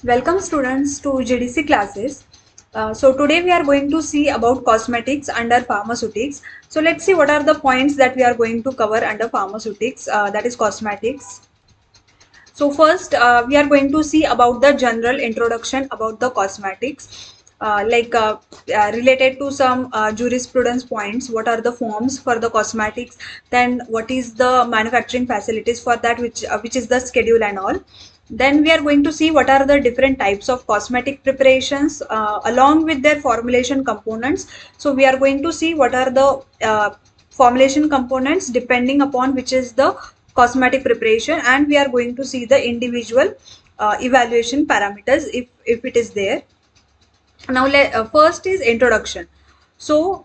Welcome students to GDC classes. So today we are going to see about cosmetics under pharmaceutics. So let's see what are the points that we are going to cover under pharmaceutics, that is cosmetics. So first we are going to see about the general introduction about the cosmetics, related to some jurisprudence points. What are the forms for the cosmetics? Then what is the manufacturing facilities for that, which is the schedule and all. Then we are going to see what are the different types of cosmetic preparations along with their formulation components. So we are going to see what are the formulation components depending upon which is the cosmetic preparation, and we are going to see the individual evaluation parameters if it is there. Now first is introduction. So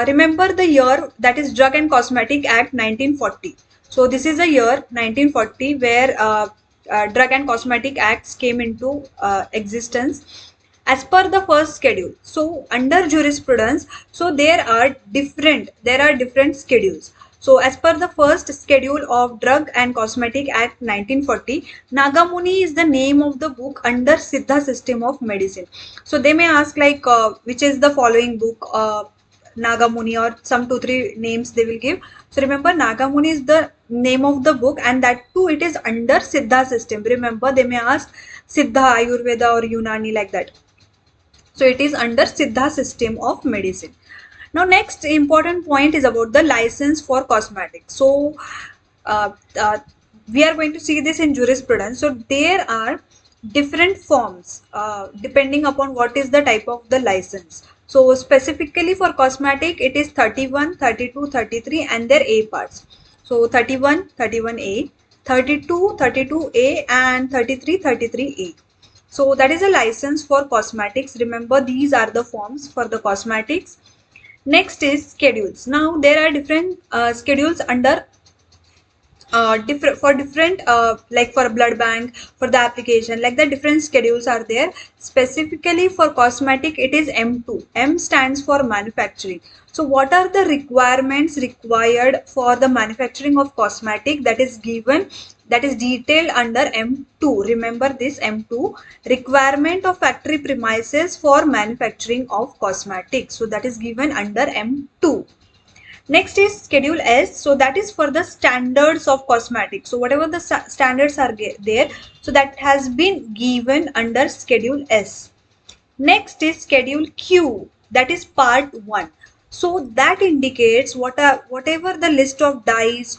remember the year, that is Drug and Cosmetic Act 1940. So this is the year 1940 where Drug and Cosmetic Acts came into existence as per the first schedule. So under jurisprudence, so there are different schedules. So as per the first schedule of Drug and Cosmetic Act 1940, Nagamuni is the name of the book under Siddha system of medicine. So they may ask like which is the following book, Nagamuni, or some 2-3 names they will give. So remember, Nagamuni is the name of the book, and that too it is under Siddha system. Remember, they may ask Siddha, Ayurveda or Unani, like that. So it is under Siddha system of medicine. Now next important point is about the license for cosmetics. So uh, uh, we are going to see this in jurisprudence. So there are different forms depending upon what is the type of the license. So specifically for cosmetic, it is 31, 32, 33 and their A parts. So 31, 31A, 32, 32A and 33, 33A. So that is a license for cosmetics. Remember, these are the forms for the cosmetics. Next is schedules. Now there are different schedules under different like for a blood bank, for the application, like the different schedules are there. Specifically for cosmetic, it is M2. M stands for manufacturing. So what are the requirements required for the manufacturing of cosmetic, that is given, that is detailed under M2. Remember this M2, requirement of factory premises for manufacturing of cosmetics. So that is given under M2. Next is Schedule S. So that is for the standards of cosmetics. So whatever the standards are there, so that has been given under Schedule S. Next is Schedule Q. That is Part 1. So that indicates whatever the list of dyes,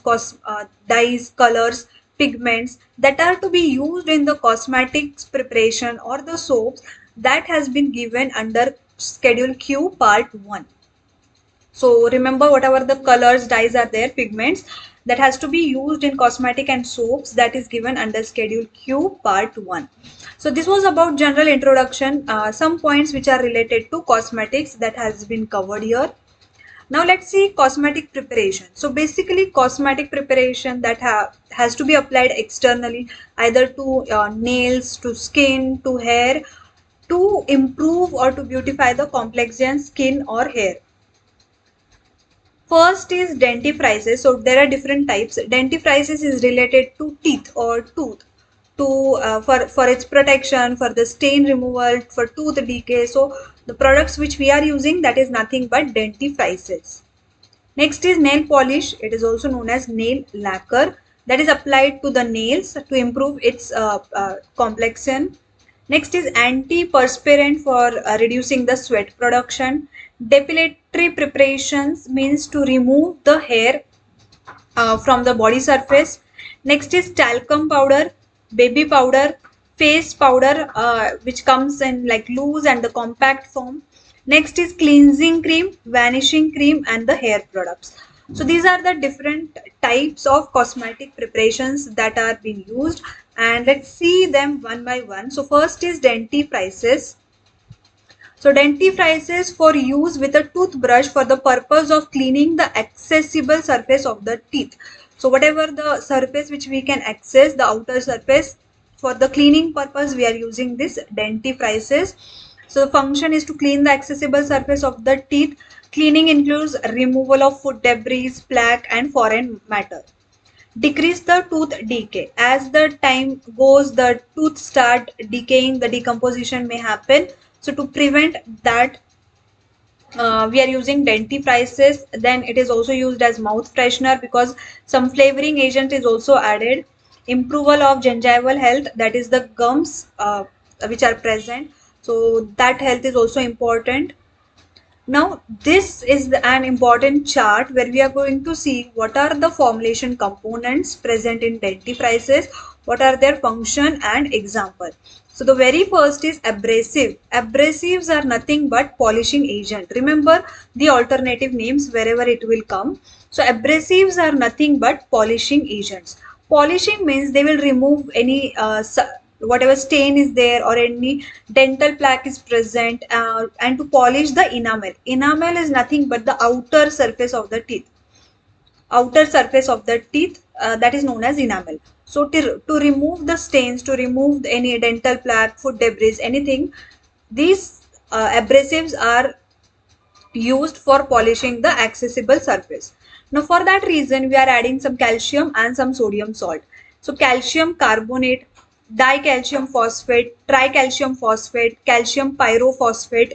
colors, pigments that are to be used in the cosmetics preparation or the soaps, that has been given under Schedule Q Part 1. So remember, whatever the colors, dyes are there, pigments that has to be used in cosmetic and soaps, that is given under Schedule Q Part 1. So this was about general introduction, some points which are related to cosmetics that has been covered here. Now let's see cosmetic preparation. So basically cosmetic preparation that has to be applied externally, either to nails, to skin, to hair, to improve or to beautify the complexion, skin or hair. First is dentifrices. So there are different types. Dentifrices is related to teeth or tooth, to for its protection, for the stain removal, for tooth decay. So the products which we are using, that is nothing but dentifrices. Next is nail polish. It is also known as nail lacquer, that is applied to the nails to improve its complexion. Next is antiperspirant for reducing the sweat production. Depilatory preparations means to remove the hair from the body surface. Next is talcum powder, baby powder, face powder, which comes in like loose and the compact form. Next is cleansing cream, vanishing cream and the hair products. So these are the different types of cosmetic preparations that are being used, and let's see them one by one. So first is dentifrices. So dentifrices for use with a toothbrush for the purpose of cleaning the accessible surface of the teeth. So whatever the surface which we can access, the outer surface, for the cleaning purpose we are using this dentifrices. So the function is to clean the accessible surface of the teeth. Cleaning includes removal of food debris, plaque and foreign matter. decrease the tooth decay. As the time goes, the tooth start decaying, the decomposition may happen. So to prevent that, we are using dentifrices. Then it is also used as mouth freshener because some flavoring agent is also added. Approval of gingival health, that is the gums which are present, so that health is also important. Now, this is an important chart where we are going to see what are the formulation components present in dentifrices, what are their function and example. So the very first is abrasive. Abrasives are nothing but polishing agent. Remember the alternative names wherever it will come. So abrasives are nothing but polishing agents. Polishing means they will remove any whatever stain is there or any dental plaque is present, and to polish the enamel. Enamel is nothing but the outer surface of the teeth. Outer surface of the teeth, that is known as enamel. So to remove the stains, to remove any dental plaque, food debris, anything, these abrasives are used for polishing the accessible surface. Now for that reason we are adding some calcium and some sodium salt. So calcium carbonate, dicalcium phosphate, tricalcium phosphate, calcium pyrophosphate,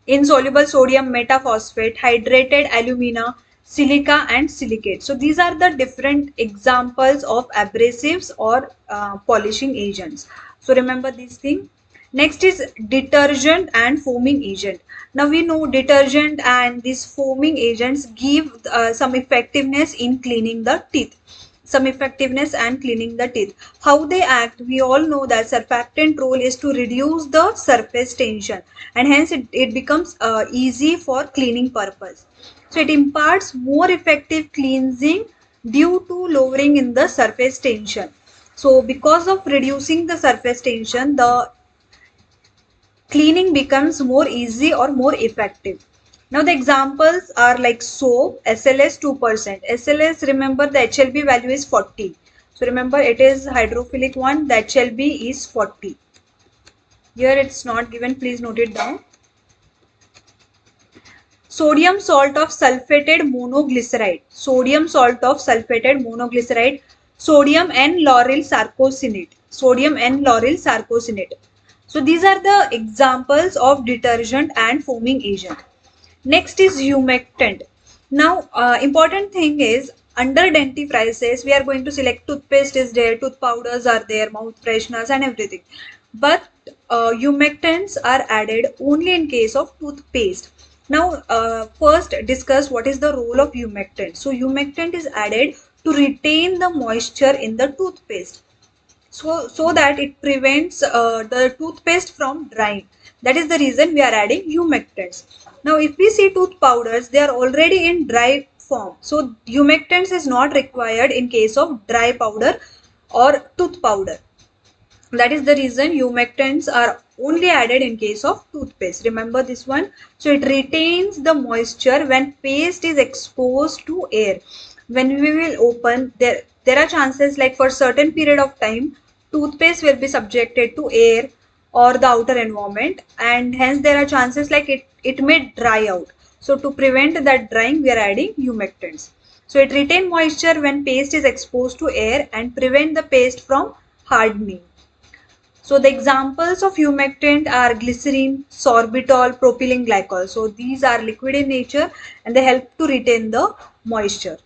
insoluble sodium metaphosphate, hydrated alumina, silica and silicate. So these are the different examples of abrasives or polishing agents. So remember these things. Next is detergent and foaming agent. Now we know detergent and these foaming agents give some effectiveness in cleaning the teeth. Some effectiveness and cleaning the teeth. How they act, we all know that surfactant role is to reduce the surface tension, and hence it becomes easy for cleaning purpose. So it imparts more effective cleansing due to lowering in the surface tension. So because of reducing the surface tension, the cleaning becomes more easy or more effective. Now the examples are like soap, SLS 2%. SLS, remember the HLB value is 40. So remember it is hydrophilic one, the HLB is 40. Here it's not given, please note it down. Sodium salt of sulfated monoglyceride. Sodium salt of sulfated monoglyceride. Sodium N-lauryl sarcosinate. Sodium N-lauryl sarcosinate. So these are the examples of detergent and foaming agent. Next is humectant. Now, important thing is under dentifrices, we are going to select toothpaste is there, tooth powders are there, mouth fresheners and everything. But humectants are added only in case of toothpaste. Now, first discuss what is the role of humectant. So, humectant is added to retain the moisture in the toothpaste. So that it prevents the toothpaste from drying. That is the reason we are adding humectants. Now if we see tooth powders, they are already in dry form, so humectants is not required in case of dry powder or tooth powder. That is the reason humectants are only added in case of toothpaste. Remember this one. So it retains the moisture when paste is exposed to air. When we will open, there are chances like for certain period of time toothpaste will be subjected to air or the outer environment, and hence there are chances like it may dry out. So to prevent that drying, we are adding humectants. So it retains moisture when paste is exposed to air and prevent the paste from hardening. So the examples of humectant are glycerin, sorbitol, propylene glycol. So these are liquid in nature and they help to retain the moisture.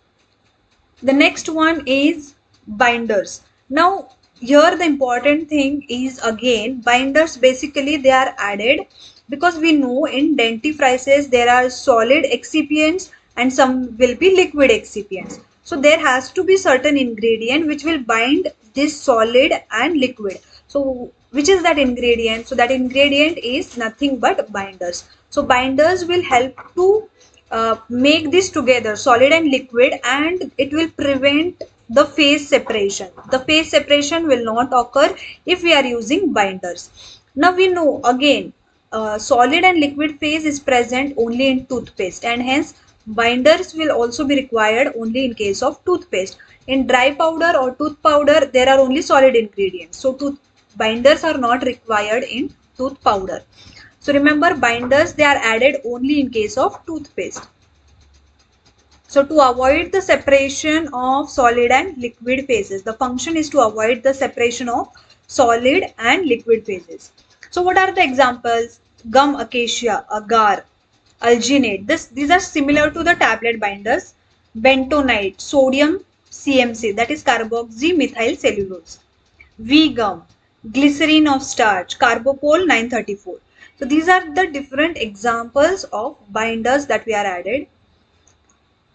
The next one is binders. Now here the important thing is again binders, basically they are added because we know in dentifrices there are solid excipients and some will be liquid excipients. So there has to be certain ingredient which will bind this solid and liquid. So which is that ingredient? So that ingredient is nothing but binders. So binders will help to make this together, solid and liquid, and it will prevent the phase separation. The phase separation will not occur if we are using binders. Now we know again solid and liquid phase is present only in toothpaste, and hence binders will also be required only in case of toothpaste. In dry powder or tooth powder there are only solid ingredients, so tooth binders are not required in tooth powder. So remember binders, they are added only in case of toothpaste. So to avoid the separation of solid and liquid phases, the function is to avoid the separation of solid and liquid phases. So what are the examples? Gum acacia, agar, alginate. These are similar to the tablet binders. Bentonite, sodium CMC, that is carboxymethyl cellulose. V-gum, glycerin of starch, carbopol 934. So these are the different examples of binders that we are added.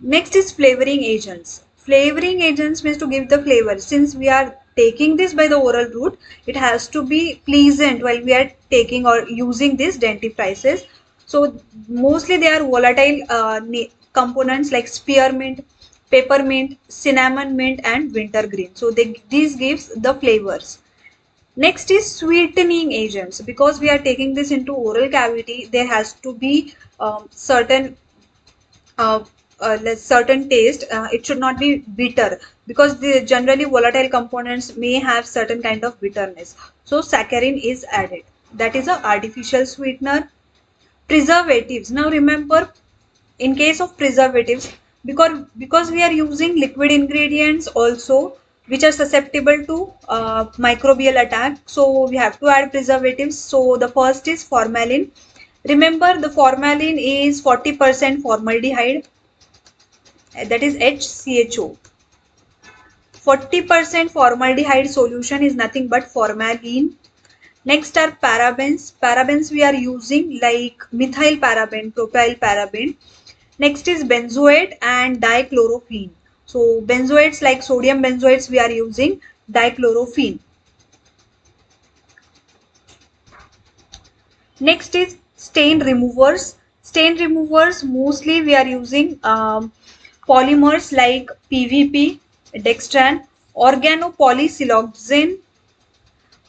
Next is flavoring agents. Flavoring agents means to give the flavor. Since we are taking this by the oral route, it has to be pleasant while we are taking or using this dentifrices. So mostly they are volatile components like spearmint, peppermint, cinnamon mint, and wintergreen. So these gives the flavors. Next is sweetening agents. Because we are taking this into oral cavity, there has to be certain uh, certain taste. It should not be bitter because the generally volatile components may have certain kind of bitterness. So saccharin is added. That is a artificial sweetener. Preservatives. Now remember, in case of preservatives, because we are using liquid ingredients also which are susceptible to microbial attack, so we have to add preservatives. So the first is formalin. Remember, the formalin is 40% formaldehyde, that is HCHO. 40% formaldehyde solution is nothing but formalin. Next are parabens. Parabens we are using like methyl paraben, propyl paraben. Next is benzoate and dichlorophene. So benzoates like sodium benzoates we are using dichlorophene. Next is stain removers. Stain removers mostly we are using polymers like PVP, dextran, organopolysiloxane.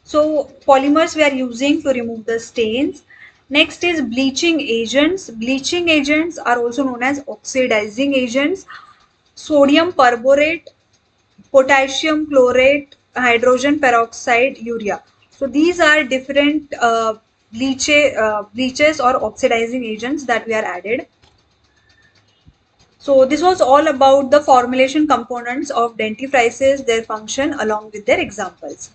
So polymers we are using to remove the stains. Next is bleaching agents. Bleaching agents are also known as oxidizing agents. Sodium perborate, potassium chlorate, hydrogen peroxide, urea. So these are different bleaches or oxidizing agents that we are added. So this was all about the formulation components of dentifrices, their function along with their examples.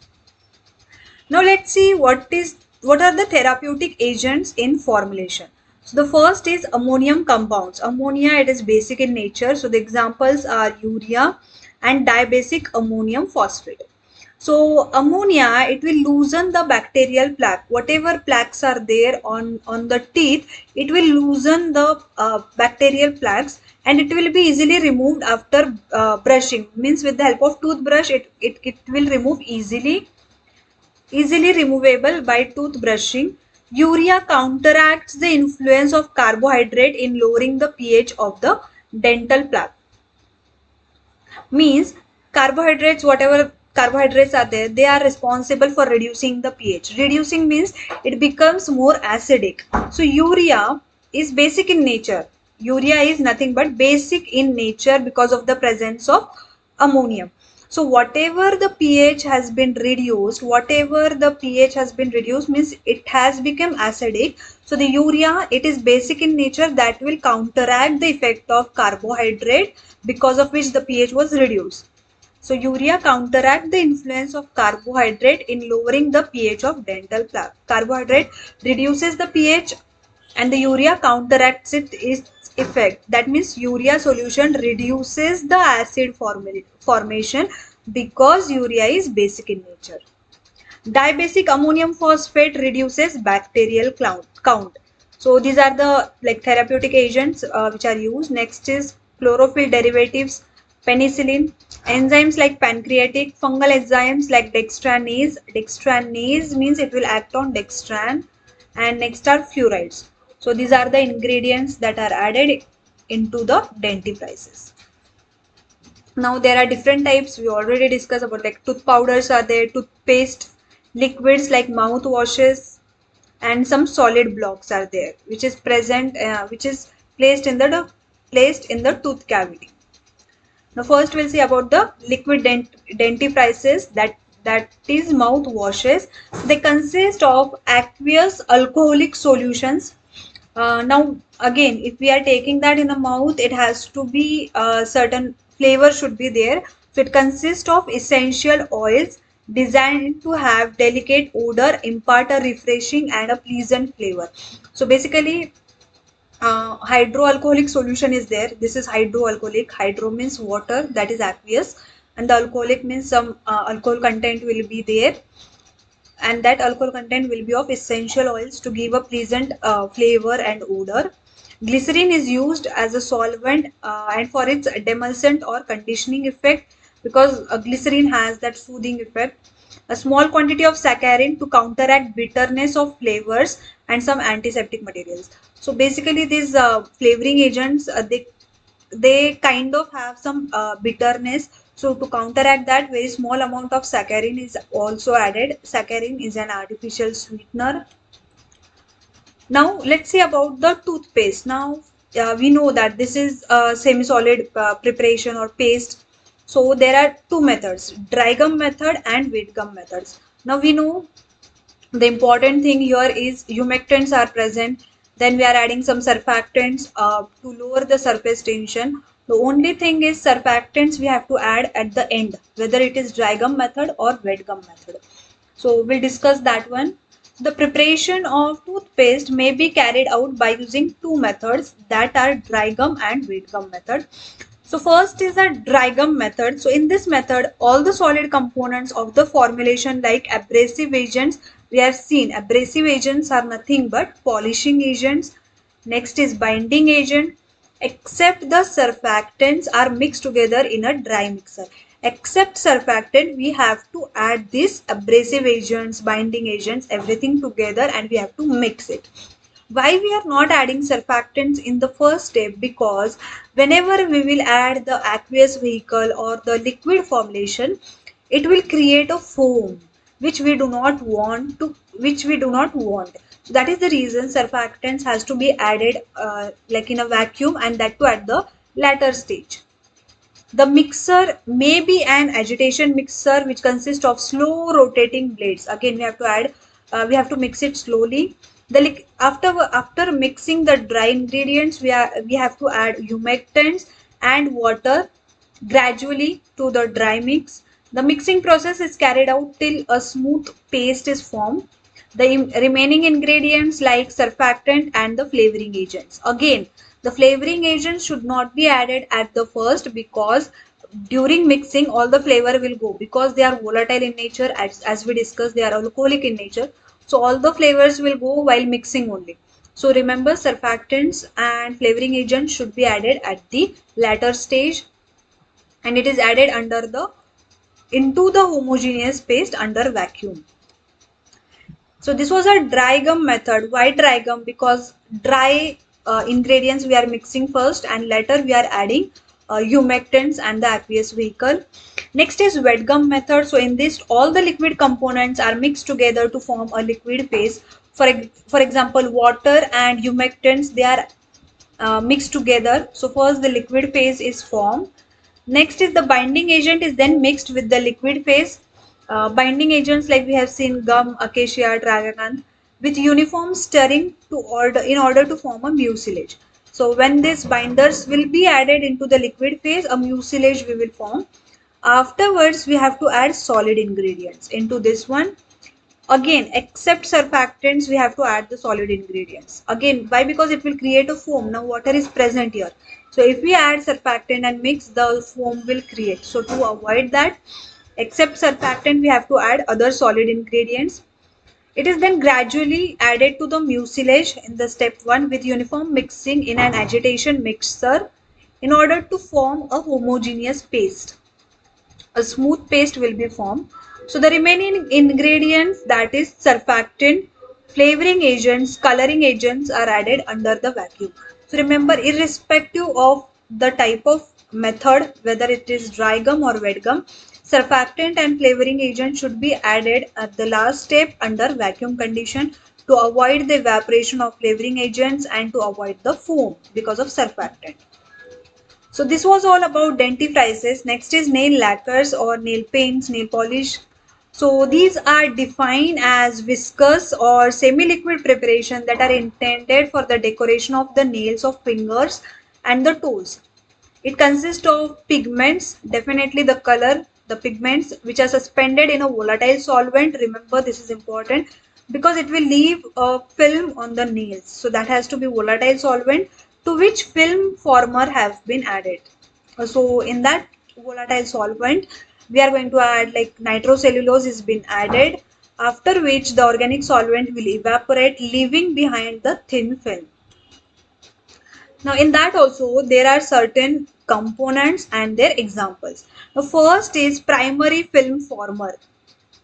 Now let's see what are the therapeutic agents in formulation. So the first is ammonium compounds. Ammonia, it is basic in nature. So the examples are urea and dibasic ammonium phosphate. So ammonia, it will loosen the bacterial plaque. Whatever plaques are there on the teeth, it will loosen the bacterial plaques and it will be easily removed after brushing. Means with the help of toothbrush, it will remove easily removable by toothbrushing. Urea counteracts the influence of carbohydrate in lowering the pH of the dental plaque. Means carbohydrates, whatever carbohydrates are there, they are responsible for reducing the pH. Reducing means it becomes more acidic. So urea is basic in nature. Urea is nothing but basic in nature because of the presence of ammonium. So whatever the pH has been reduced, means it has become acidic. So the urea, it is basic in nature, that will counteract the effect of carbohydrate because of which the pH was reduced. So urea counteract the influence of carbohydrate in lowering the pH of dental plaque. Carbohydrate reduces the pH and the urea counteracts its effect. That means urea solution reduces the acid formation because urea is basic in nature. Dibasic ammonium phosphate reduces bacterial count. So these are the like therapeutic agents which are used. Next is chlorophyll derivatives, penicillin, enzymes like pancreatic, fungal enzymes like dextranase. Dextranase means it will act on dextran. And next are fluorides. So these are the ingredients that are added into the dentifrices. Now there are different types. We already discussed about like tooth powders are there, toothpaste, liquids like mouthwashes, and some solid blocks are there, which is placed in the tooth cavity. Now first we'll see about the liquid dentifrices, that is mouthwashes. They consist of aqueous alcoholic solutions Now again, if we are taking that in the mouth, it has to be certain flavor should be there. So it consists of essential oils designed to have delicate odor, impart a refreshing and a pleasant flavor. So basically, hydroalcoholic solution is there. This is hydroalcoholic. Hydro means water, that is aqueous, and the alcoholic means some alcohol content will be there, and that alcohol content will be of essential oils to give a pleasant flavor and odor. Glycerin is used as a solvent and for its demulcent or conditioning effect, because glycerin has that soothing effect. A small quantity of saccharin to counteract bitterness of flavors, and some antiseptic materials. So basically these flavoring agents, they kind of have some bitterness. So to counteract that, very small amount of saccharin is also added. Saccharin is an artificial sweetener. Now let's see about the toothpaste. Now we know that this is a semi-solid preparation or paste. So there are two methods: dry gum method and wet gum methods. Now we know the important thing here is humectants are present. Then we are adding some surfactants to lower the surface tension. The only thing is surfactants we have to add at the end, whether it is dry gum method or wet gum method. So we'll discuss that one. The preparation of toothpaste may be carried out by using two methods, that are dry gum and wet gum method. So first is a dry gum method. So in this method, all the solid components of the formulation like abrasive agents, we have seen abrasive agents are nothing but polishing agents. Next is binding agent, except the surfactants are mixed together in a dry mixer. Except surfactant, we have to add these abrasive agents, binding agents, everything together, and we have to mix it. Why we are not adding surfactants in the first step? Because whenever we will add the aqueous vehicle or the liquid formulation, it will create a foam which we do not want to, so that is the reason surfactants has to be added like in a vacuum, and that too at the latter stage. The mixer may be an agitation mixer which consists of slow rotating blades. Again, we have to add, we have to mix it slowly. After mixing the dry ingredients, we have to add humectants and water gradually to the dry mix. The mixing process is carried out till a smooth paste is formed. The remaining ingredients like surfactant and the flavoring agents. Again, the flavoring agents should not be added at the first, because during mixing all the flavor will go, because they are volatile in nature, as we discussed, they are alcoholic in nature. So all the flavors will go while mixing only. So remember, surfactants and flavoring agents should be added at the latter stage, and it is added into the homogeneous paste under vacuum. So this was a dry gum method. Why dry gum? Because dry ingredients we are mixing first, and later we are adding humectants and the aqueous vehicle. Next is wet gum method. So in this, all the liquid components are mixed together to form a liquid phase. For example, water and humectants, they are mixed together. So first the liquid phase is formed. Next is the binding agent is then mixed with the liquid phase. Binding agents like we have seen gum, acacia, tragacanth, with uniform stirring in order to form a mucilage. So when these binders will be added into the liquid phase, a mucilage we will form. Afterwards, we have to add solid ingredients into this one. Again, except surfactants, we have to add the solid ingredients. Again, why? Because it will create a foam. Now water is present here. So if we add surfactant and mix, the foam will create. So to avoid that, except surfactant, we have to add other solid ingredients. It is then gradually added to the mucilage in the step 1 with uniform mixing in an agitation mixer in order to form a homogeneous paste. A smooth paste will be formed. So the remaining ingredients, that is surfactant, flavoring agents, coloring agents, are added under the vacuum. So remember, irrespective of the type of method, whether it is dry gum or wet gum, surfactant and flavoring agent should be added at the last step under vacuum condition to avoid the evaporation of flavoring agents and to avoid the foam because of surfactant. So this was all about dentifrices. Next is nail lacquers or nail paints, nail polish. So these are defined as viscous or semi-liquid preparation that are intended for the decoration of the nails of fingers and the toes. It consists of pigments, definitely the color, the pigments which are suspended in a volatile solvent. Remember, this is important because it will leave a film on the nails. So that has to be volatile solvent to which film former have been added. So in that volatile solvent, we are going to add like nitrocellulose is been added, after which the organic solvent will evaporate, leaving behind the thin film. Now in that also there are certain components and their examples. The first is primary film former.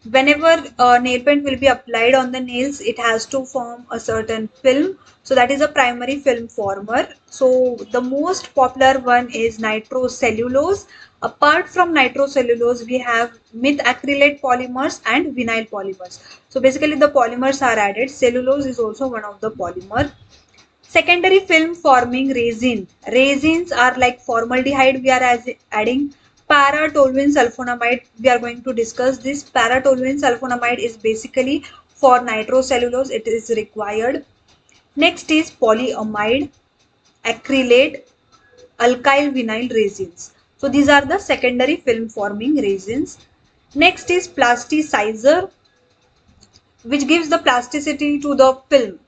Whenever nail paint will be applied on the nails, it has to form a certain film. So that is a primary film former. So the most popular one is nitrocellulose. Apart from nitrocellulose, we have methacrylate polymers and vinyl polymers. So basically the polymers are added. Cellulose is also one of the polymer. Secondary film forming resin. Resins are like formaldehyde. We are adding para-toluene sulfonamide. We are going to discuss this. Para-toluene sulfonamide is basically for nitrocellulose. It is required. Next is polyamide, acrylate, alkyl vinyl resins. So these are the secondary film forming resins. Next is plasticizer, which gives the plasticity to the film.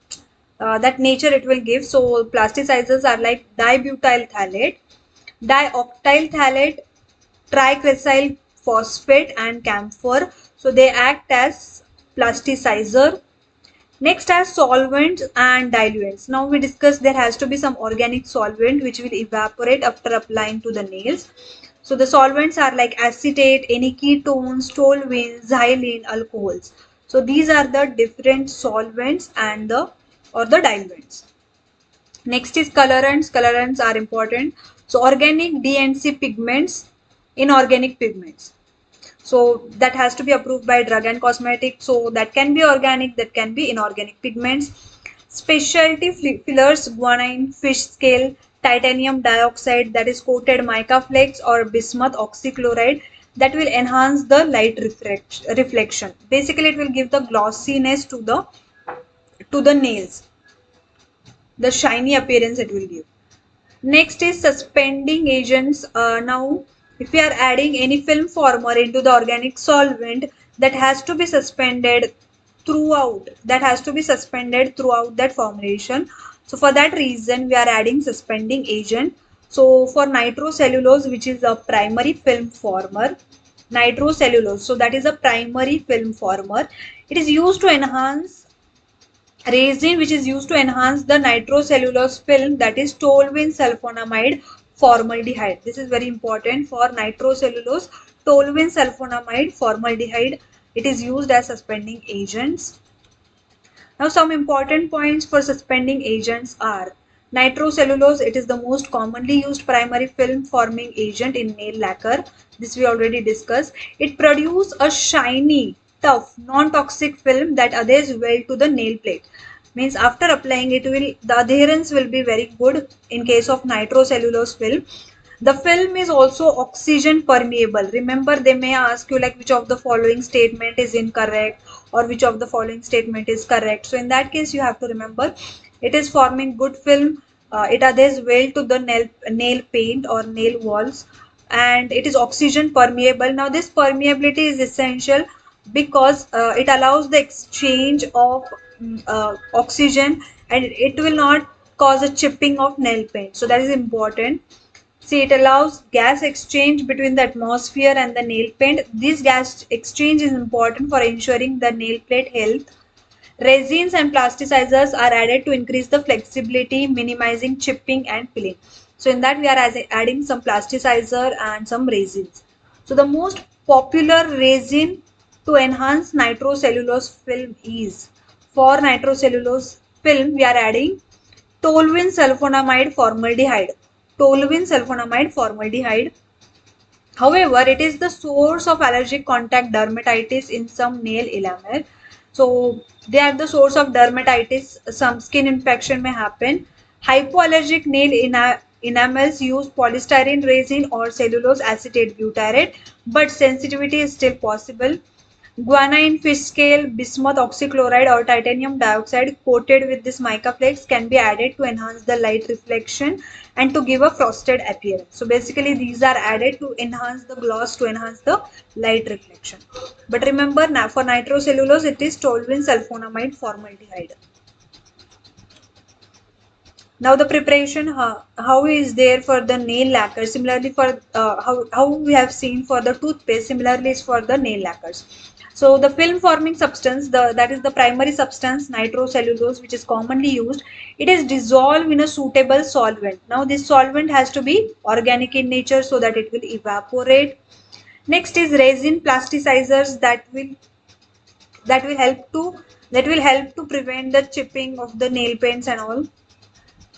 That nature it will give. So plasticizers are like dibutyl phthalate, dioctyl phthalate, tricresyl phosphate and camphor. So they act as plasticizer. Next are solvents and diluents. Now we discussed there has to be some organic solvent which will evaporate after applying to the nails. So the solvents are like acetate, any ketones, toluenes, xylene, alcohols. So these are the different solvents and the diluents. Next is colorants. Colorants are important. So organic DNC pigments, inorganic pigments. So that has to be approved by drug and cosmetic. So that can be organic, that can be inorganic pigments. Specialty fillers, guanine, fish scale, titanium dioxide, that is coated mica flakes, or bismuth oxychloride, that will enhance the light reflection. Basically it will give the glossiness to the nails, the shiny appearance it will give. Next is suspending agents. Now, if we are adding any film former into the organic solvent, that has to be suspended throughout. That has to be suspended throughout that formulation. So for that reason, we are adding suspending agent. So for nitrocellulose, which is a primary film former, nitrocellulose. So that is a primary film former. It is used to enhance resin, which is used to enhance the nitrocellulose film, that is toluene sulfonamide formaldehyde. This is very important for nitrocellulose, toluene sulfonamide formaldehyde. It is used as suspending agents. Now some important points for suspending agents are nitrocellulose. It is the most commonly used primary film forming agent in nail lacquer. This we already discussed. It produces a shiny, tough, non-toxic film that adheres well to the nail plate. Means after applying it, the adherence will be very good in case of nitrocellulose film. The film is also oxygen permeable. Remember, they may ask you like which of the following statement is incorrect or which of the following statement is correct. So in that case, you have to remember it is forming good film. It adheres well to the nail paint or nail walls, and it is oxygen permeable. Now this permeability is essential because it allows the exchange of oxygen, and it will not cause a chipping of nail paint. So that is important. See, it allows gas exchange between the atmosphere and the nail paint. This gas exchange is important for ensuring the nail plate health. Resins and plasticizers are added to increase the flexibility, minimizing chipping and peeling. So in that we are adding some plasticizer and some resins. So the most popular resin to enhance nitrocellulose film is, for nitrocellulose film we are adding toluene sulfonamide formaldehyde. Toluene sulfonamide formaldehyde. However, it is the source of allergic contact dermatitis in some nail enamel. So they are the source of dermatitis. Some skin infection may happen. Hypoallergic nail enamels use polystyrene resin or cellulose acetate butyrate, but sensitivity is still possible. Guana in fish scale, bismuth oxychloride or titanium dioxide coated with this mica flakes can be added to enhance the light reflection and to give a frosted appearance. So basically these are added to enhance the gloss, to enhance the light reflection. But remember, now for nitrocellulose it is toluene sulfonamide formaldehyde. Now the preparation, how is there for the nail lacquer? Similarly for how we have seen for the toothpaste, similarly is for the nail lacquers. So the film forming substance, that is the primary substance nitrocellulose, which is commonly used, it is dissolved in a suitable solvent. Now this solvent has to be organic in nature so that it will evaporate. Next is resin plasticizers that will help to prevent the chipping of the nail paints and all.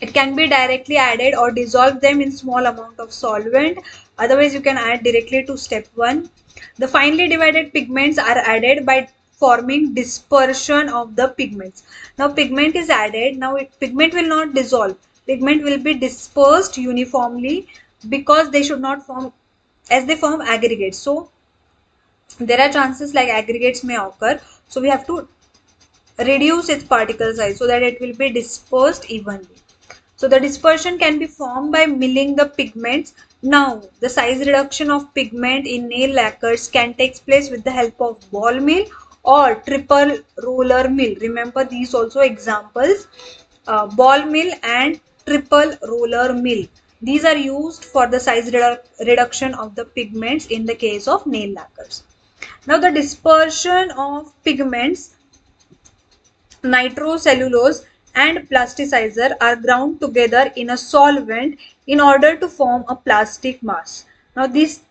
It can be directly added or dissolve them in small amount of solvent. Otherwise, you can add directly to step 1. The finely divided pigments are added by forming dispersion of the pigments. Now, pigment is added. Now, pigment will not dissolve. Pigment will be dispersed uniformly because they should not form, as they form aggregates. So, there are chances like aggregates may occur. So, we have to reduce its particle size so that it will be dispersed evenly. So the dispersion can be formed by milling the pigments. Now, the size reduction of pigment in nail lacquers can take place with the help of ball mill or triple roller mill. Remember these also examples, ball mill and triple roller mill. These are used for the size reduction of the pigments in the case of nail lacquers. Now, the dispersion of pigments, nitrocellulose and plasticizer are ground together in a solvent in order to form a plastic mass. Now this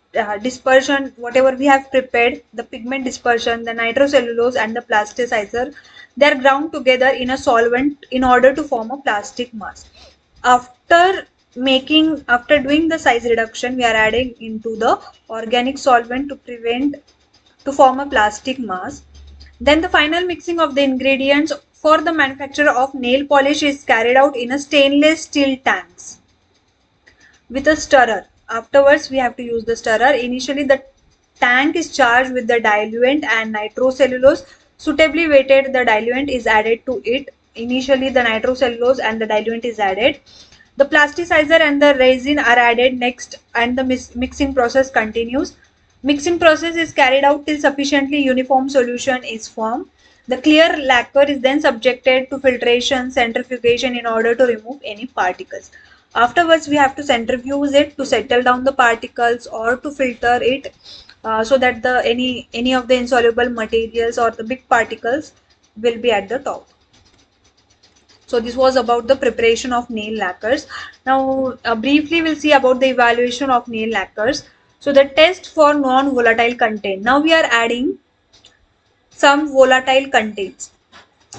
dispersion, whatever we have prepared, the pigment dispersion, the nitrocellulose and the plasticizer, they are ground together in a solvent in order to form a plastic mass. After doing the size reduction, we are adding into the organic solvent to form a plastic mass. Then the final mixing of the ingredients for the manufacture of nail polish is carried out in a stainless steel tanks with a stirrer. Afterwards, we have to use the stirrer. Initially, the tank is charged with the diluent and nitrocellulose. Suitably weighted, the diluent is added to it. Initially, the nitrocellulose and the diluent is added. The plasticizer and the resin are added next, and the mixing process continues. Mixing process is carried out till sufficiently uniform solution is formed. The clear lacquer is then subjected to filtration, centrifugation in order to remove any particles. Afterwards, we have to centrifuge it to settle down the particles or to filter it so that any of the insoluble materials or the big particles will be at the top. So this was about the preparation of nail lacquers. Now briefly we'll see about the evaluation of nail lacquers. So the test for non-volatile content. Now we are adding some volatile contents.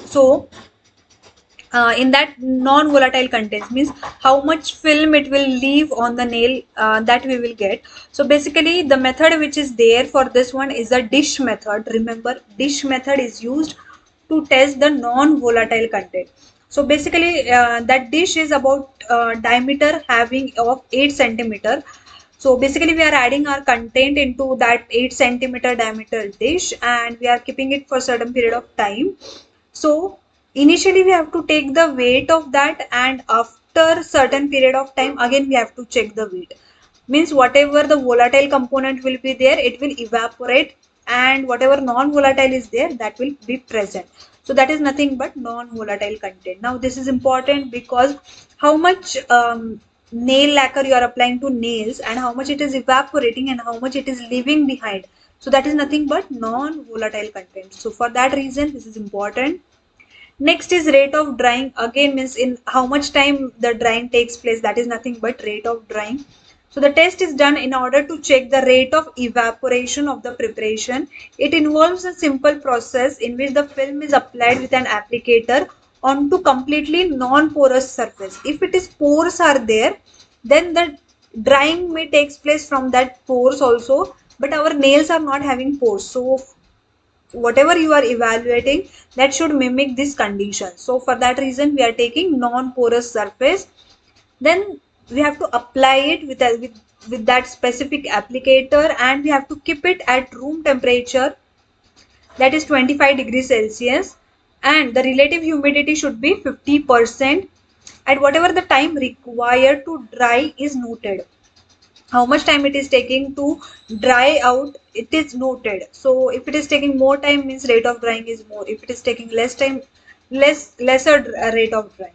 So in that non-volatile contents means how much film it will leave on the nail, that we will get. So basically the method which is there for this one is a dish method. Remember, dish method is used to test the non-volatile content. So basically that dish is about diameter having of 8 centimeter. So basically we are adding our content into that 8 centimeter diameter dish and we are keeping it for a certain period of time. So initially we have to take the weight of that, and after certain period of time again we have to check the weight. Means whatever the volatile component will be there, it will evaporate, and whatever non-volatile is there, that will be present. So that is nothing but non-volatile content. Now this is important because how much nail lacquer you are applying to nails and how much it is evaporating and how much it is leaving behind. So that is nothing but non-volatile content. So for that reason, this is important. Next is rate of drying. Again means in how much time the drying takes place. That is nothing but rate of drying. So the test is done in order to check the rate of evaporation of the preparation. It involves a simple process in which the film is applied with an applicator onto completely non-porous surface. If it is pores are there, then the drying may takes place from that pores also, but our nails are not having pores. So whatever you are evaluating, that should mimic this condition. So for that reason we are taking non-porous surface. Then we have to apply it with that specific applicator, and we have to keep it at room temperature that is 25 degrees Celsius, and the relative humidity should be 50%, and whatever the time required to dry is noted. How much time it is taking to dry out, it is noted. So if it is taking more time, means rate of drying is more. If it is taking less time, lesser rate of drying.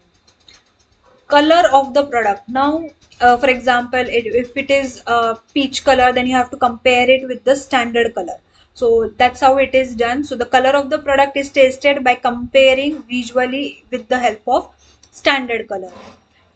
Color of the product. Now, for example, if it is peach color, then you have to compare it with the standard color. So that's how it is done. So the color of the product is tested by comparing visually with the help of standard color.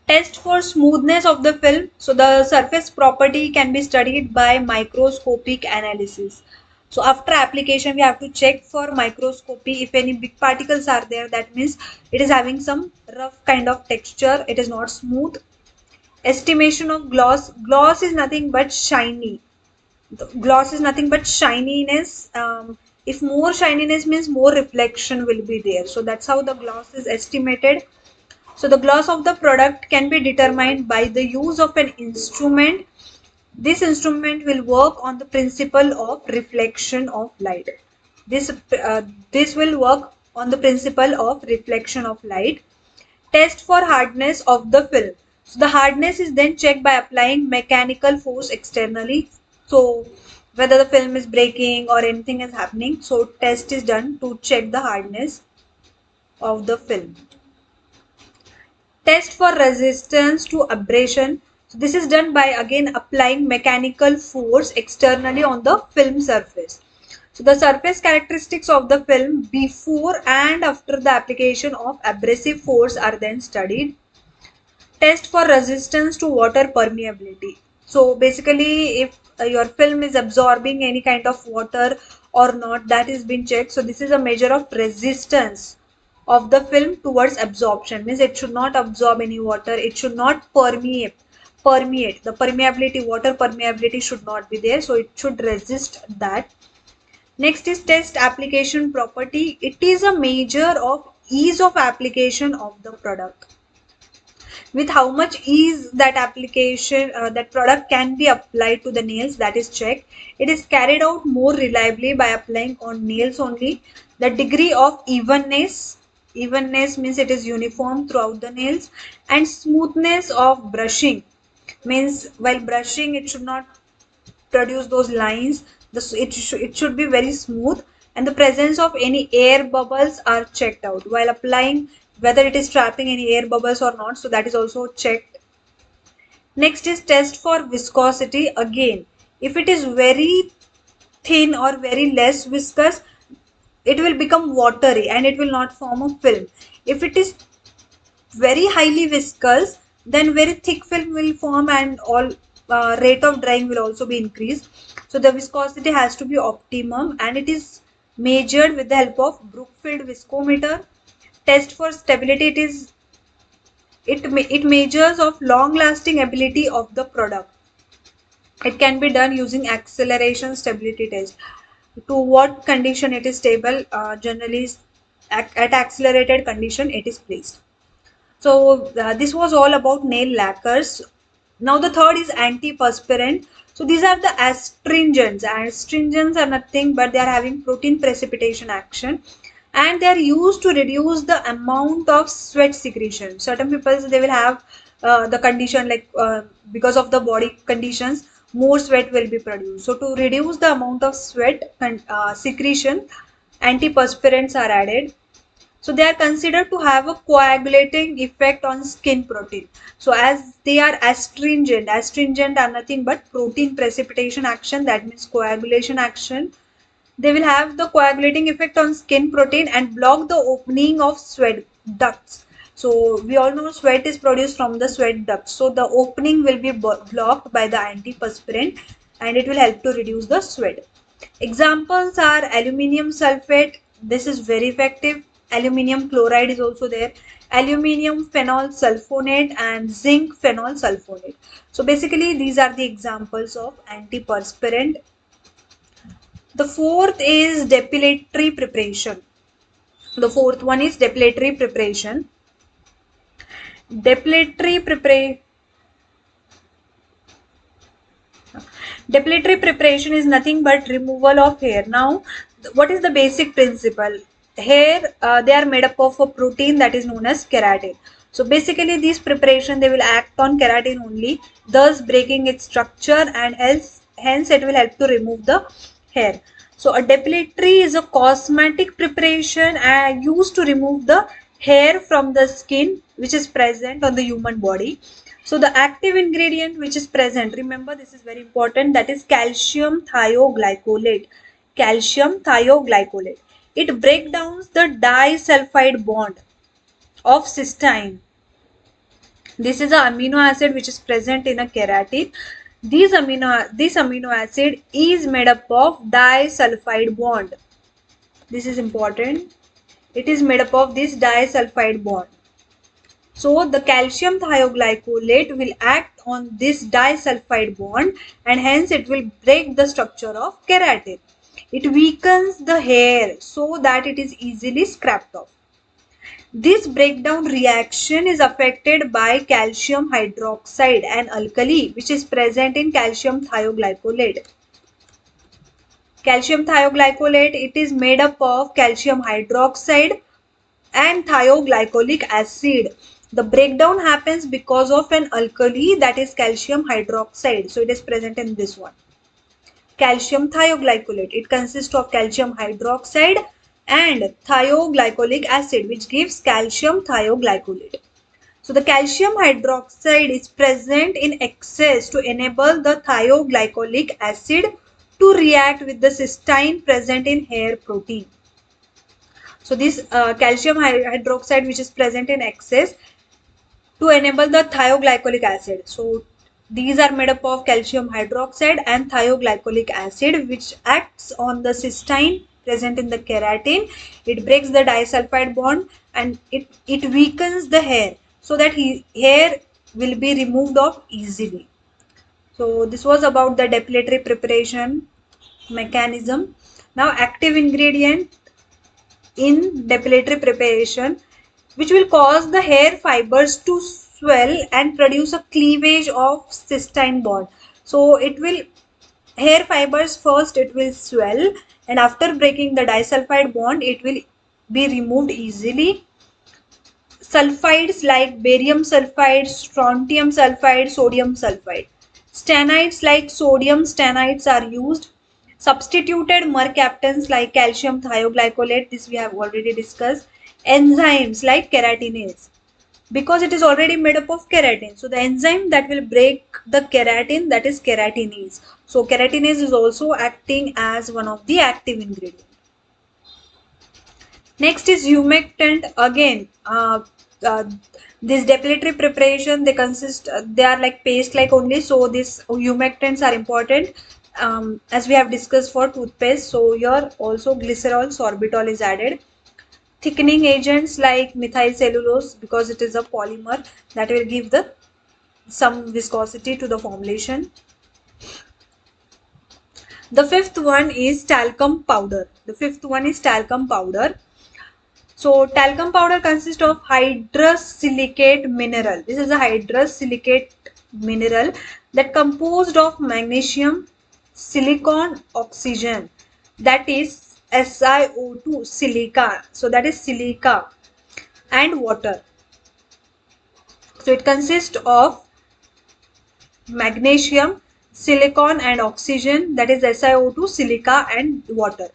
Test for smoothness of the film. So the surface property can be studied by microscopic analysis. So after application, we have to check for microscopy. If any big particles are there, that means it is having some rough kind of texture. It is not smooth. Estimation of gloss. Gloss is nothing but shiny. The gloss is nothing but shininess. If more shininess means more reflection will be there. So that's how the gloss is estimated. So the gloss of the product can be determined by the use of an instrument. This instrument will work on the principle of reflection of light. This, this will work on the principle of reflection of light. Test for hardness of the film. So the hardness is then checked by applying mechanical force externally. So whether the film is breaking or anything is happening. So test is done to check the hardness of the film. Test for resistance to abrasion. So this is done by again applying mechanical force externally on the film surface. So the surface characteristics of the film before and after the application of abrasive force are then studied. Test for resistance to water permeability. So basically, if your film is absorbing any kind of water or not, that is being checked. So this is a measure of resistance of the film towards absorption. Means it should not absorb any water. It should not permeate. The permeability, water permeability should not be there. So it should resist that. Next is test application property. It is a measure of ease of application of the product. With how much ease that application, that product can be applied to the nails, that is checked. It is carried out more reliably by applying on nails only. The degree of evenness means it is uniform throughout the nails, and smoothness of brushing means while brushing it should not produce those lines. It should be very smooth, and the presence of any air bubbles are checked out while applying, whether it is trapping any air bubbles or not. So that is also checked. Next is test for viscosity. Again, if it is very thin or very less viscous, it will become watery and it will not form a film. If it is very highly viscous, then very thick film will form, and all rate of drying will also be increased. So the viscosity has to be optimum, and it is measured with the help of Brookfield viscometer. Test for stability. It measures of long lasting ability of the product. It can be done using acceleration stability test. To what condition it is stable? Generally at accelerated condition it is placed. So this was all about nail lacquers. Now the third is antiperspirant. So these are the astringents. Astringents are nothing but they are having protein precipitation action, and they are used to reduce the amount of sweat secretion. Certain people, they will have the condition like because of the body conditions, more sweat will be produced. So to reduce the amount of sweat secretion, antiperspirants are added. So they are considered to have a coagulating effect on skin protein. So as they are astringent are nothing but protein precipitation action, that means coagulation action. They will have the coagulating effect on skin protein and block the opening of sweat ducts. So we all know sweat is produced from the sweat ducts. So the opening will be blocked by the antiperspirant, and it will help to reduce the sweat. Examples are aluminium sulfate. This is very effective. Aluminium chloride is also there. Aluminium phenol sulfonate and zinc phenol sulfonate. So basically these are the examples of antiperspirant. The fourth is depilatory preparation. The fourth one is depilatory preparation. Depilatory preparation is nothing but removal of hair. Now what is the basic principle? Here they are made up of a protein that is known as keratin. So basically these preparation, they will act on keratin only, thus breaking its structure, and hence it will help to remove the hair. So a depilatory is a cosmetic preparation used to remove the hair from the skin which is present on the human body. So the active ingredient which is present, remember this is very important, that is calcium thioglycolate. Calcium thioglycolate. It breaks down the disulfide bond of cysteine. This is an amino acid which is present in a keratin. This amino acid is made up of disulfide bond. This is important. It is made up of this disulfide bond. So the calcium thioglycolate will act on this disulfide bond, and hence it will break the structure of keratin. It weakens the hair so that it is easily scraped off. This breakdown reaction is affected by calcium hydroxide, an alkali which is present in calcium thioglycolate. Calcium thioglycolate, it is made up of calcium hydroxide and thioglycolic acid. The breakdown happens because of an alkali, that is calcium hydroxide. So it is present in this one. Calcium thioglycolate. It consists of calcium hydroxide and thioglycolic acid, which gives calcium thioglycolate. So the calcium hydroxide is present in excess to enable the thioglycolic acid to react with the cysteine present in hair protein. So this calcium hydroxide which is present in excess to enable the thioglycolic acid. So these are made up of calcium hydroxide and thioglycolic acid, which acts on the cysteine present in the keratin. It breaks the disulfide bond and it weakens the hair so that hair will be removed off easily. So this was about the depilatory preparation mechanism. Now active ingredient in depilatory preparation, which will cause the hair fibers to swell and produce a cleavage of cysteine bond. So it will, hair fibers first it will swell, and after breaking the disulfide bond it will be removed easily. Sulfides like barium sulfide, strontium sulfide, sodium sulfide. Stannides like sodium stannides are used. Substituted mercaptans like calcium thioglycolate, this we have already discussed. Enzymes like keratinase, because it is already made up of keratin. So the enzyme that will break the keratin, that is keratinase. So keratinase is also acting as one of the active ingredients. Next is humectant. Again, this depilatory preparation, they are like paste like only. So these humectants are important, as we have discussed for toothpaste. So here also glycerol sorbitol is added. Thickening agents like methyl cellulose, because it is a polymer that will give the some viscosity to the formulation. The fifth one is talcum powder. So talcum powder consists of hydrous silicate mineral. This is a hydrous silicate mineral that composed of magnesium, silicon, oxygen, that is SiO2, silica. So that is silica, and water. So it consists of magnesium, silicon and oxygen, that is SiO2, silica and water.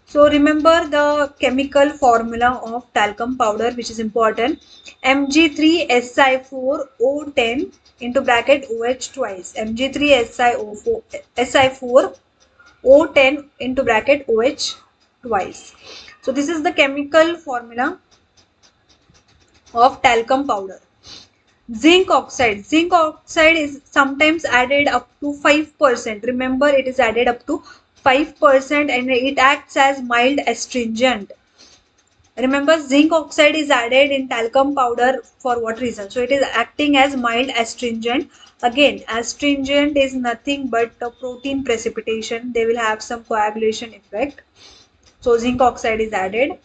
So remember the chemical formula of talcum powder, which is important. Mg3Si4O10 into bracket OH twice. Mg3Si4O10 into bracket OH twice. So this is the chemical formula of talcum powder. Zinc oxide is sometimes added up to 5%. Remember, it is added up to 5% and it acts as mild astringent. Remember, zinc oxide is added in talcum powder for what reason? So it is acting as mild astringent. Again, astringent is nothing but a protein precipitation. They will have some coagulation effect. So zinc oxide is added.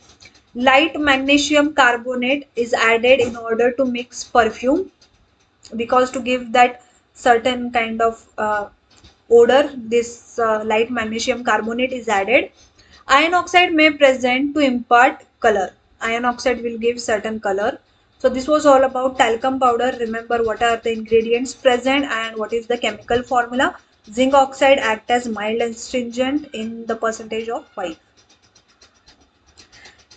Light magnesium carbonate is added in order to mix perfume, because to give that certain kind of odor, this light magnesium carbonate is added. Iron oxide may present to impart color. Iron oxide will give certain color. So this was all about talcum powder. Remember what are the ingredients present and what is the chemical formula. Zinc oxide act as mild astringent in the percentage of 5.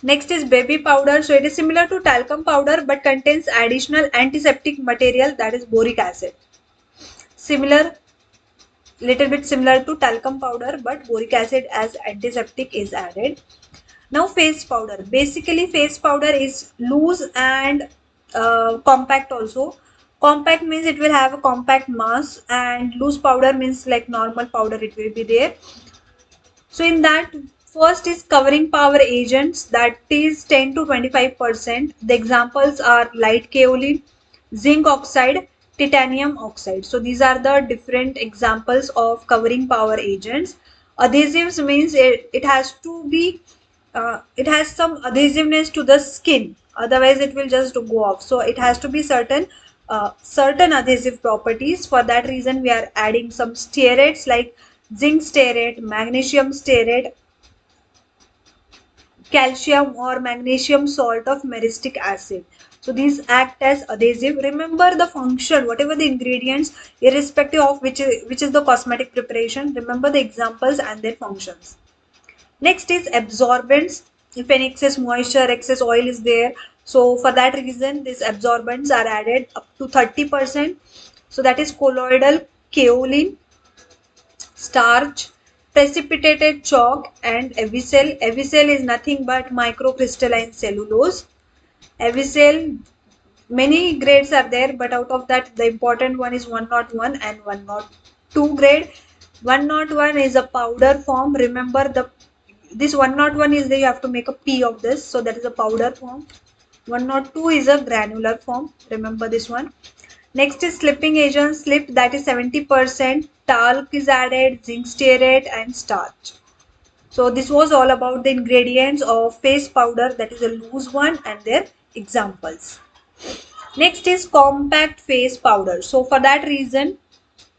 Next is baby powder. So it is similar to talcum powder but contains additional antiseptic material, that is boric acid. Similar, little bit similar to talcum powder but boric acid as antiseptic is added. Now face powder. Basically face powder is loose and compact also. Compact means it will have a compact mass and loose powder means like normal powder it will be there. So in that, first is covering power agents, that is 10 to 25%. The examples are light kaolin, zinc oxide, titanium oxide. So these are the different examples of covering power agents. Adhesives means it has to be it has some adhesiveness to the skin, otherwise it will just go off. So it has to be certain adhesive properties. For that reason we are adding some stearates like zinc stearate, magnesium stearate, calcium or magnesium salt of myristic acid. So these act as adhesive. Remember the function, whatever the ingredients, irrespective of which is the cosmetic preparation, remember the examples and their functions. Next is absorbents. If any excess moisture, excess oil is there, so for that reason these absorbents are added up to 30%. So that is colloidal kaolin, starch, precipitated chalk and Avicel. Avicel is nothing but microcrystalline cellulose. Avicel, many grades are there, but out of that the important one is 101 and 102 grade. 101 is a powder form. Remember this 101 is there, you have to make a P of this, so that is a powder form. 102 is a granular form. Remember this one. Next is slipping agent, slip, that is 70%. Talc is added, zinc stearate and starch. So this was all about the ingredients of face powder, that is a loose one, and their examples. Next is compact face powder. So for that reason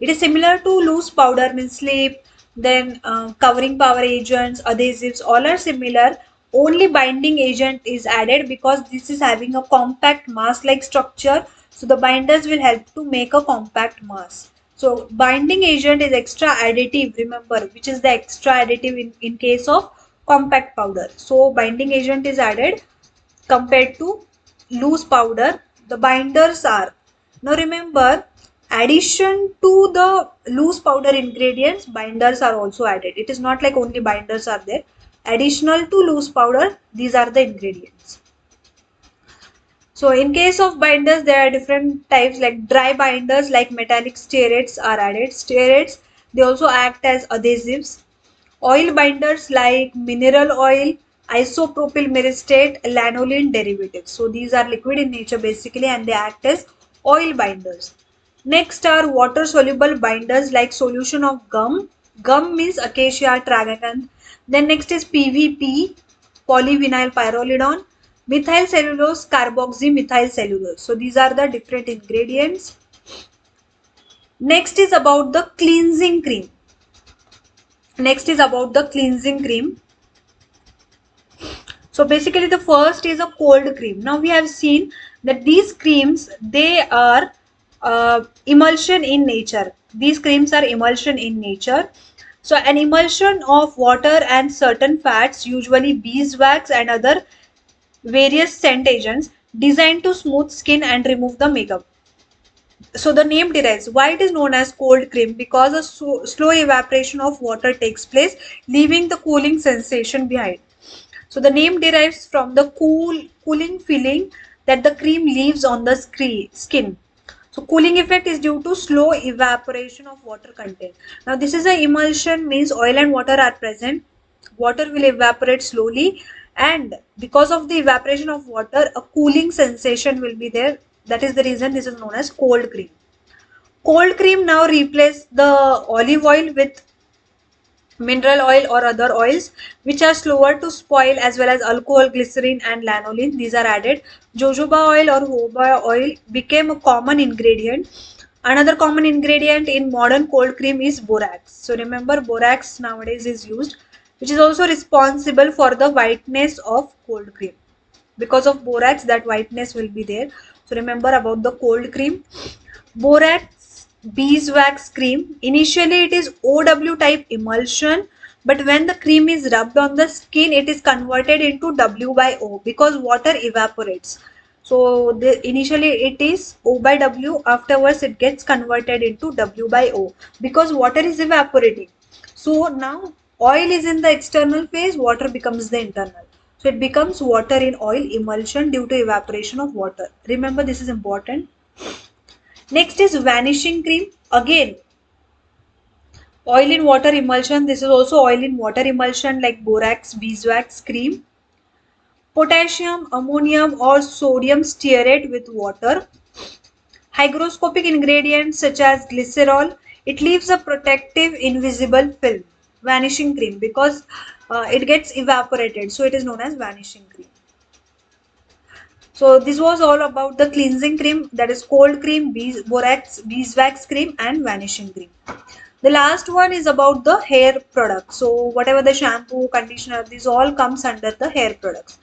it is similar to loose powder, means slip, then covering power agents, adhesives, all are similar. Only binding agent is added because this is having a compact mass like structure. So the binders will help to make a compact mass. So binding agent is extra additive, remember, which is the extra additive in case of compact powder. So binding agent is added compared to loose powder. The binders are, now remember, addition to the loose powder ingredients, binders are also added. It is not like only binders are there. Additional to loose powder, these are the ingredients. So in case of binders, there are different types, like dry binders like metallic stearates are added. Stearates, they also act as adhesives. Oil binders like mineral oil, isopropyl myristate, lanolin derivatives. So these are liquid in nature basically and they act as oil binders. Next are water soluble binders like solution of gum. Gum means acacia, tragacanth. Then next is PVP, polyvinyl pyrrolidone, methyl cellulose, carboxymethyl cellulose. So these are the different ingredients. Next is about the cleansing cream. Next is about the cleansing cream. So basically the first is a cold cream. Now we have seen that these creams, they are emulsion in nature. These creams are emulsion in nature. So an emulsion of water and certain fats, usually beeswax and other various scent agents, designed to smooth skin and remove the makeup. So the name derives. Why it is known as cold cream? Because a slow evaporation of water takes place, leaving the cooling sensation behind. So the name derives from the cooling feeling that the cream leaves on the skin. So cooling effect is due to slow evaporation of water content. Now this is a emulsion, means oil and water are present. Water will evaporate slowly and because of the evaporation of water, a cooling sensation will be there. That is the reason this is known as cold cream. Cold cream now replace the olive oil with mineral oil or other oils which are slower to spoil, as well as alcohol, glycerin and lanolin. These are added. Jojoba oil or jojoba oil became a common ingredient. Another common ingredient in modern cold cream is borax. So remember, borax nowadays is used. which is also responsible for the whiteness of cold cream. Because of borax, that whiteness will be there. So remember about the cold cream. Borax beeswax cream, initially it is OW type emulsion, but when the cream is rubbed on the skin, it is converted into W by O because water evaporates. So initially it is O by W, afterwards it gets converted into W by O because water is evaporating. So now oil is in the external phase, water becomes the internal. So it becomes water in oil emulsion due to evaporation of water. Remember, this is important. Next is vanishing cream. Again, oil in water emulsion. This is also oil in water emulsion like borax, beeswax cream. Potassium, ammonium or sodium stearate with water. Hygroscopic ingredients such as glycerol. It leaves a protective invisible film. Vanishing cream because it gets evaporated. So it is known as vanishing cream. So this was all about the cleansing cream, that is cold cream, borax, beeswax cream and vanishing cream. The last one is about the hair products. So whatever the shampoo, conditioner, this all comes under the hair products.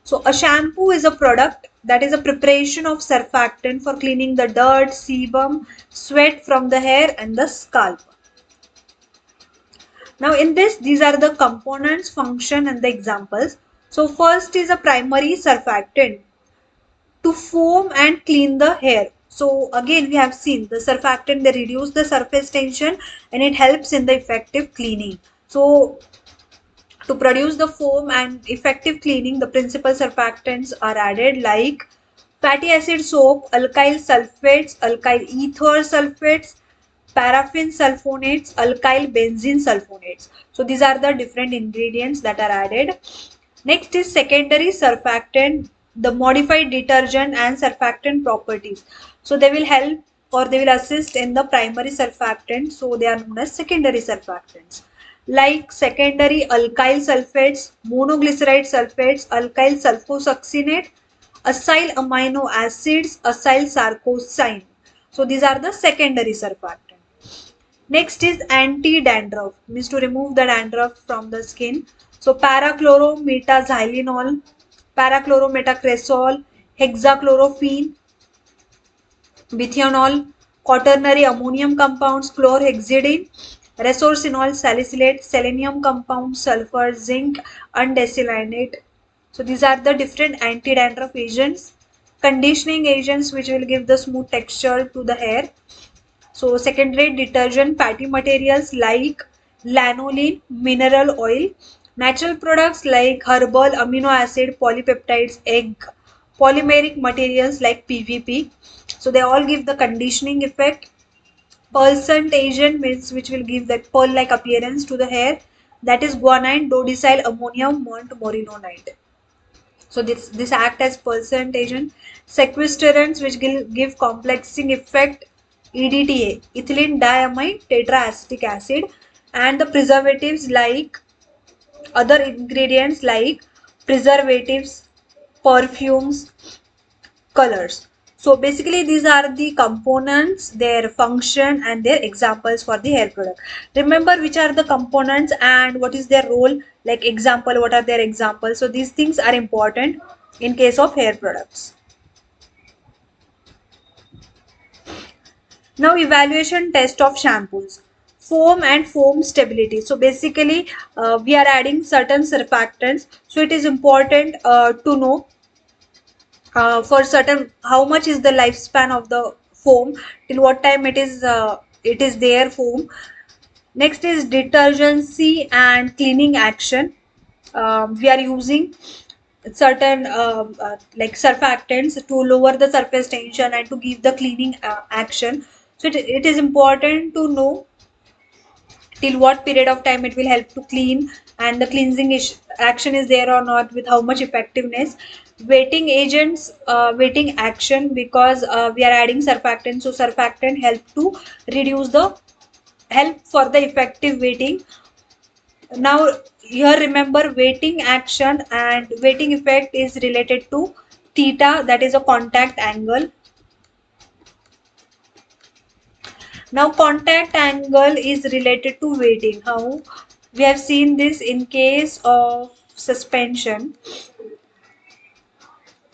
So a shampoo is a product that is a preparation of surfactant for cleaning the dirt, sebum, sweat from the hair and the scalp. Now in this, these are the components, function and the examples. So first is a primary surfactant to foam and clean the hair. So again we have seen the surfactant, they reduce the surface tension and it helps in the effective cleaning. So to produce the foam and effective cleaning, the principal surfactants are added like fatty acid soap, alkyl sulfates, alkyl ether sulfates, paraffin sulfonates, alkyl benzene sulfonates. So these are the different ingredients that are added. Next is secondary surfactant, the modified detergent and surfactant properties. So they will help or they will assist in the primary surfactant. So they are known as secondary surfactants. Like secondary alkyl sulfates, monoglyceride sulfates, alkyl sulfosuccinate, acyl amino acids, acyl sarcosine. So these are the secondary surfactants. Next is anti-dandruff, means to remove the dandruff from the skin. So parachloromethaxylenol, parachlorometacresol, hexachlorophene, methionol, quaternary ammonium compounds, chlorhexidine, resorcinol salicylate, selenium compound, sulfur, zinc, undecylonate. So these are the different anti-dandruff agents. Conditioning agents which will give the smooth texture to the hair. So secondary detergent fatty materials like lanolin, mineral oil, natural products like herbal amino acid, polypeptides, egg, polymeric materials like PVP. So they all give the conditioning effect. Pulsant agent means which will give that pearl-like appearance to the hair. That is guanine, dodecyl ammonium, montmorillonite. So this act as pulsant agent. Sequestrants which give complexing effect, EDTA, ethylene diamine tetraacetic acid, and the preservatives like other ingredients like preservatives, perfumes, colors. So basically these are the components, their function and their examples for the hair product. Remember which are the components and what is their role, like example, what are their examples. So these things are important in case of hair products. Now evaluation test of shampoos. Foam and foam stability. So basically we are adding certain surfactants. So it is important to know for certain how much is the lifespan of the foam, till what time it is there foam. Next is detergency and cleaning action. We are using certain like surfactants to lower the surface tension and to give the cleaning action. So it is important to know till what period of time it will help to clean and the cleansing action is there or not, with how much effectiveness. Wetting agents, wetting action, because we are adding surfactant, so surfactant help to reduce the help for the effective wetting. Now here remember wetting action and wetting effect is related to theta, that is a contact angle. Now contact angle is related to wetting. How? We have seen this in case of suspension.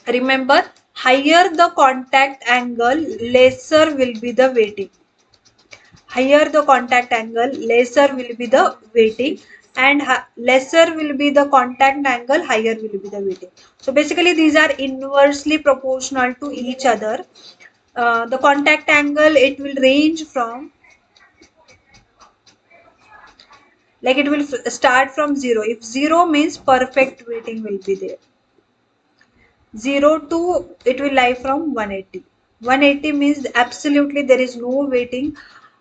Remember, higher the contact angle, lesser will be the weighting. Higher the contact angle, lesser will be the weighting, and lesser will be the contact angle, higher will be the weighting. So basically, these are inversely proportional to each other. The contact angle, it will range from, like it will start from 0. If 0 means perfect weighting will be there. 0 to it will lie from 180. 180 means absolutely there is no weighting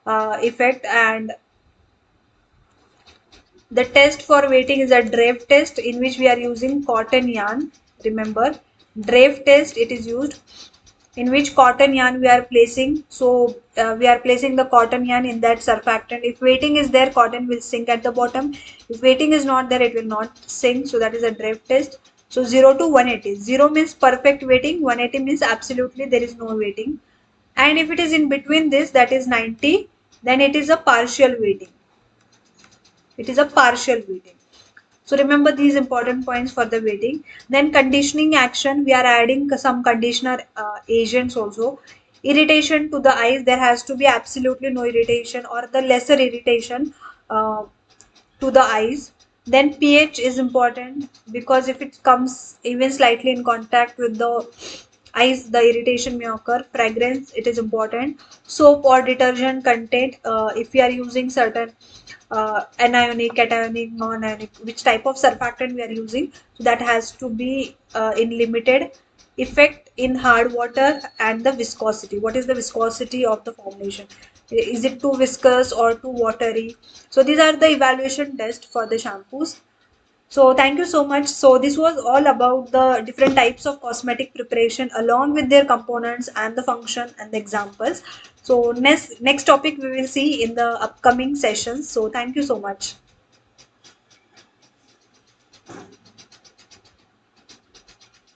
effect. And the test for weighting is a Drave test, in which we are using cotton yarn. Remember, Drave test, it is used in which cotton yarn we are placing. So we are placing the cotton yarn in that surfactant. If weighting is there, cotton will sink at the bottom. If weighting is not there, it will not sink. So that is a Drave test. So 0 to 180. 0 means perfect weighting. 180 means absolutely there is no weighting. And if it is in between this, that is 90, then it is a partial weighting. It is a partial weighting. So remember these important points for the weighting. Then conditioning action, we are adding some conditioner agents also. Irritation to the eyes, there has to be absolutely no irritation or the lesser irritation uh, to the eyes. Then pH is important, because if it comes even slightly in contact with the eyes, the irritation may occur. Fragrance, it is important. Soap or detergent content, if we are using certain anionic, cationic, non-ionic, which type of surfactant we are using, so that has to be in limited. Effect in hard water, and the viscosity. What is the viscosity of the formulation? Is it too viscous or too watery? So these are the evaluation tests for the shampoos. So thank you so much. So this was all about the different types of cosmetic preparation along with their components and the function and the examples. So next topic we will see in the upcoming sessions. So thank you so much.